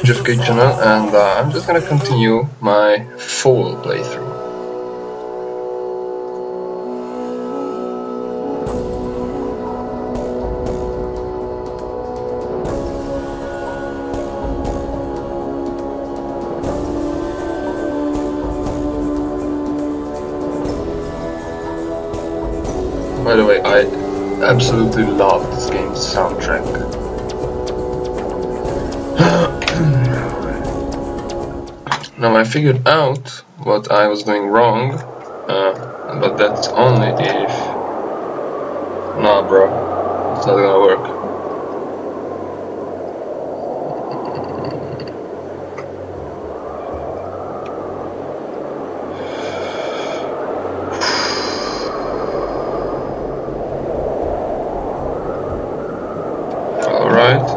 Just K channel, and I'm just gonna continue my full playthrough. By the way, I absolutely love this game's soundtrack. Now I figured out what I was doing wrong, but that's only if... Nah bro, it's not gonna work. Alright,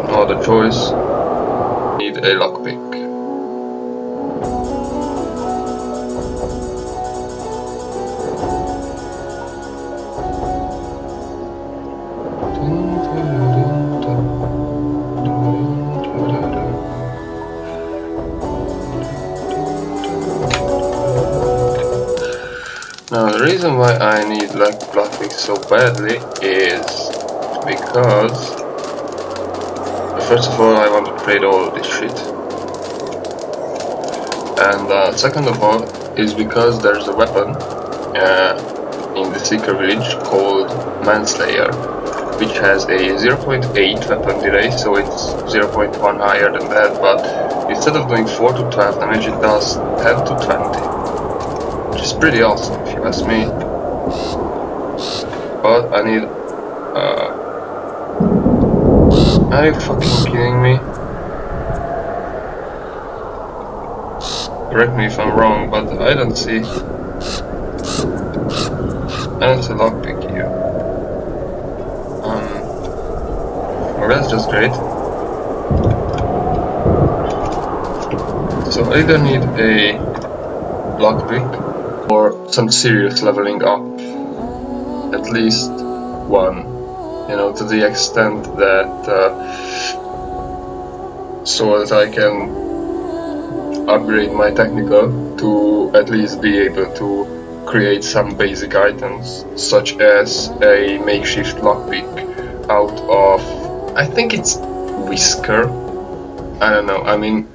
no other choice, need a lockpick. Now the reason why I need lockpick so badly is because first of all I want to trade all this shit, and second of all is because there's a weapon in the secret village called Manslayer, which has a 0.8 weapon delay, so it's 0.1 higher than that, but instead of doing 4 to 12 damage it does 10 to 20, which is pretty awesome if you ask me. But I need... are you fucking kidding me? Correct me if I'm wrong, but I don't see lockpick here. Well, that's just great. So I either need a lockpick or some serious leveling up, at least one, you know, to the extent that so that I can upgrade my technical to at least be able to create some basic items, such as a makeshift lockpick out of, I think it's whisker, I don't know, I mean,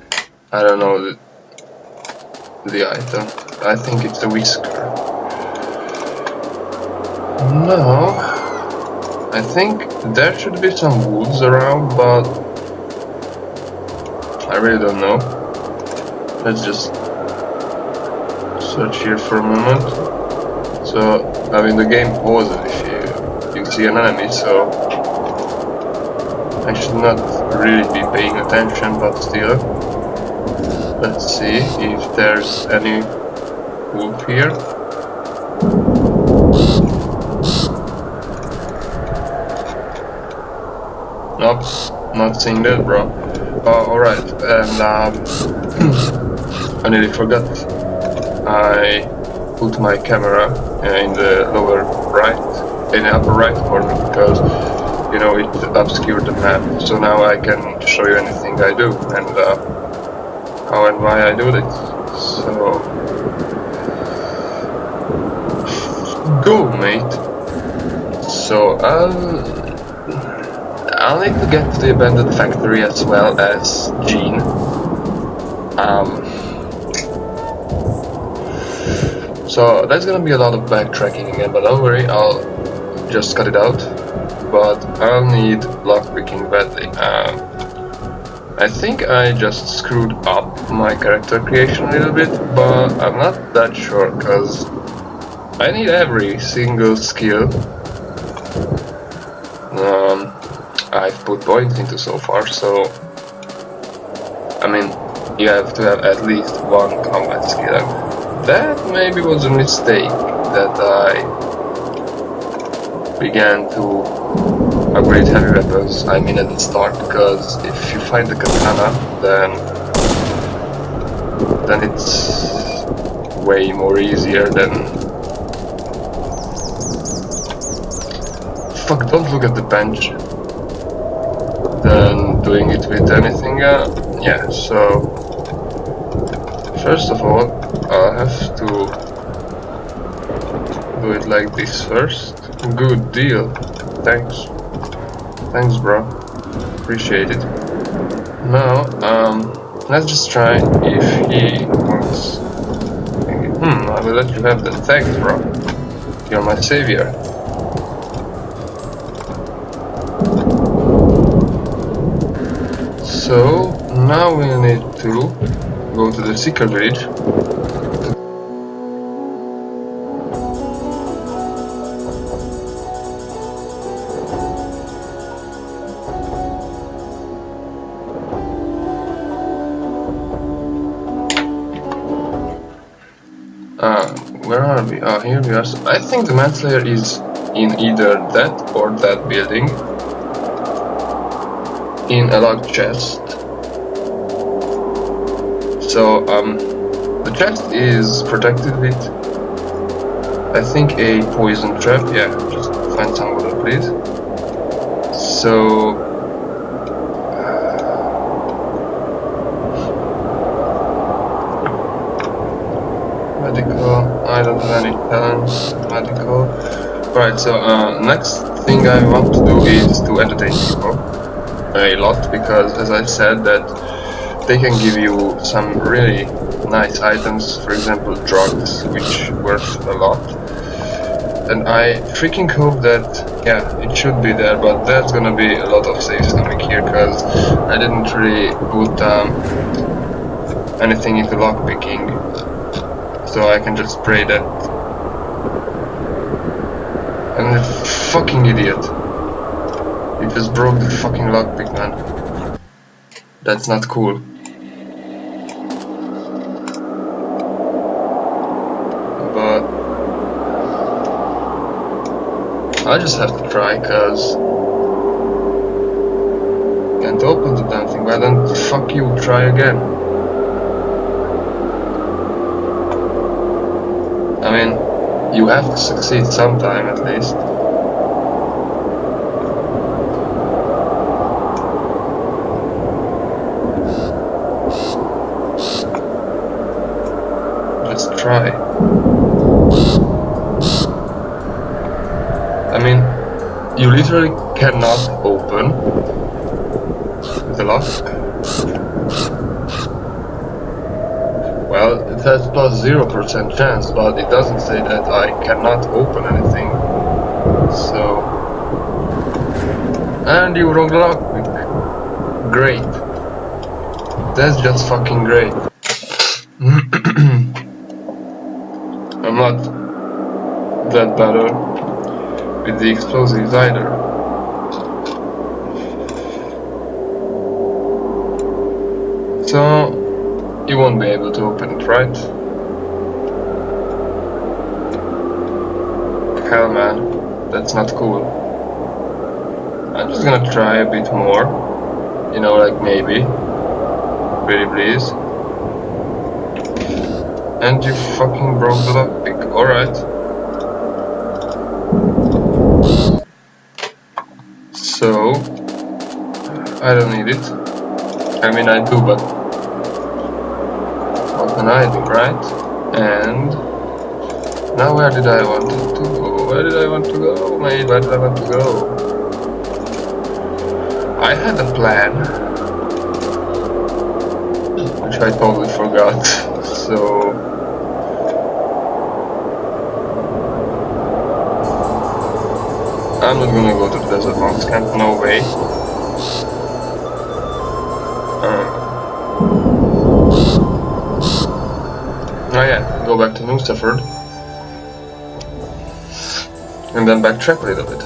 I don't know the item, I think it's a whisker. No, I think there should be some woods around, but I really don't know. Let's just search here for a moment. So, I mean, the game pauses if you see an enemy, so I should not really be paying attention, but still. Let's see if there's any wolf here. Nope, not seeing that, bro. Alright, and I nearly forgot. I put my camera in the lower right, in the upper right corner, because, you know, it obscured the map. So now I can show you anything I do, and how and why I do this. So, go, mate. So I'll need to get to the abandoned factory as well as Jean. So that's gonna be a lot of backtracking again, but don't worry, I'll just cut it out. But I'll need lockpicking badly. I think I just screwed up my character creation a little bit, but I'm not that sure, because I need every single skill I've put points into so far, so I mean, you have to have at least one combat skill. That maybe was a mistake that I began to upgrade heavy weapons, I mean at the start, because if you find the katana, then it's way more easier than... Fuck, don't look at the bench. doing it with anything. Yeah, so first of all, I'll have to do it like this first. Good deal. Thanks. Thanks, bro. Appreciate it. Now, let's just try if he wants. I will let you have the thanks, bro. You're my savior. So now we need to go to the secret bridge. Where are we? Here we are. So I think the Manslayer is in either that or that building. In a locked chest. So, the chest is protected with, I think, a poison trap. Yeah, just find some water, please. So, medical. I don't have any talents. Medical. Right. So, next thing I want to do is to entertain people a lot, because as I said that they can give you some really nice items, for example drugs, which worth a lot, and I freaking hope that, yeah, it should be there, but there's gonna be a lot of saves coming here, because I didn't really put anything into lockpicking, so I can just pray that. I'm a fucking idiot. It just broke the fucking lockpick, man. That's not cool. But I just have to try, cause can't open the damn thing. Why don't fuck you try again? I mean, you have to succeed sometime at least. Try. I mean, you literally cannot open the lock. Well, it has plus 0% chance, but it doesn't say that I cannot open anything. So, and you broke the lock. Great. That's just fucking great. I'm not that better with the explosives either. So you won't be able to open it, right? Hell man, that's not cool. I'm just gonna try a bit more. You know, like maybe. Pretty please. And you fucking broke the lockpick, alright. So, I don't need it. I mean, I do, but what can I do, right? And now where did I want it to go? Where did I want to go, mate? Where did I want to go? I had a plan, which I totally forgot, so... I'm not gonna go to the desert monks camp, no way. Oh yeah, go back to New Stafford. And then backtrack a little bit.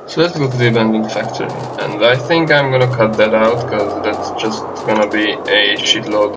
So let's go to the abandoned factory, and I think I'm gonna cut that out because that's just gonna be a shitload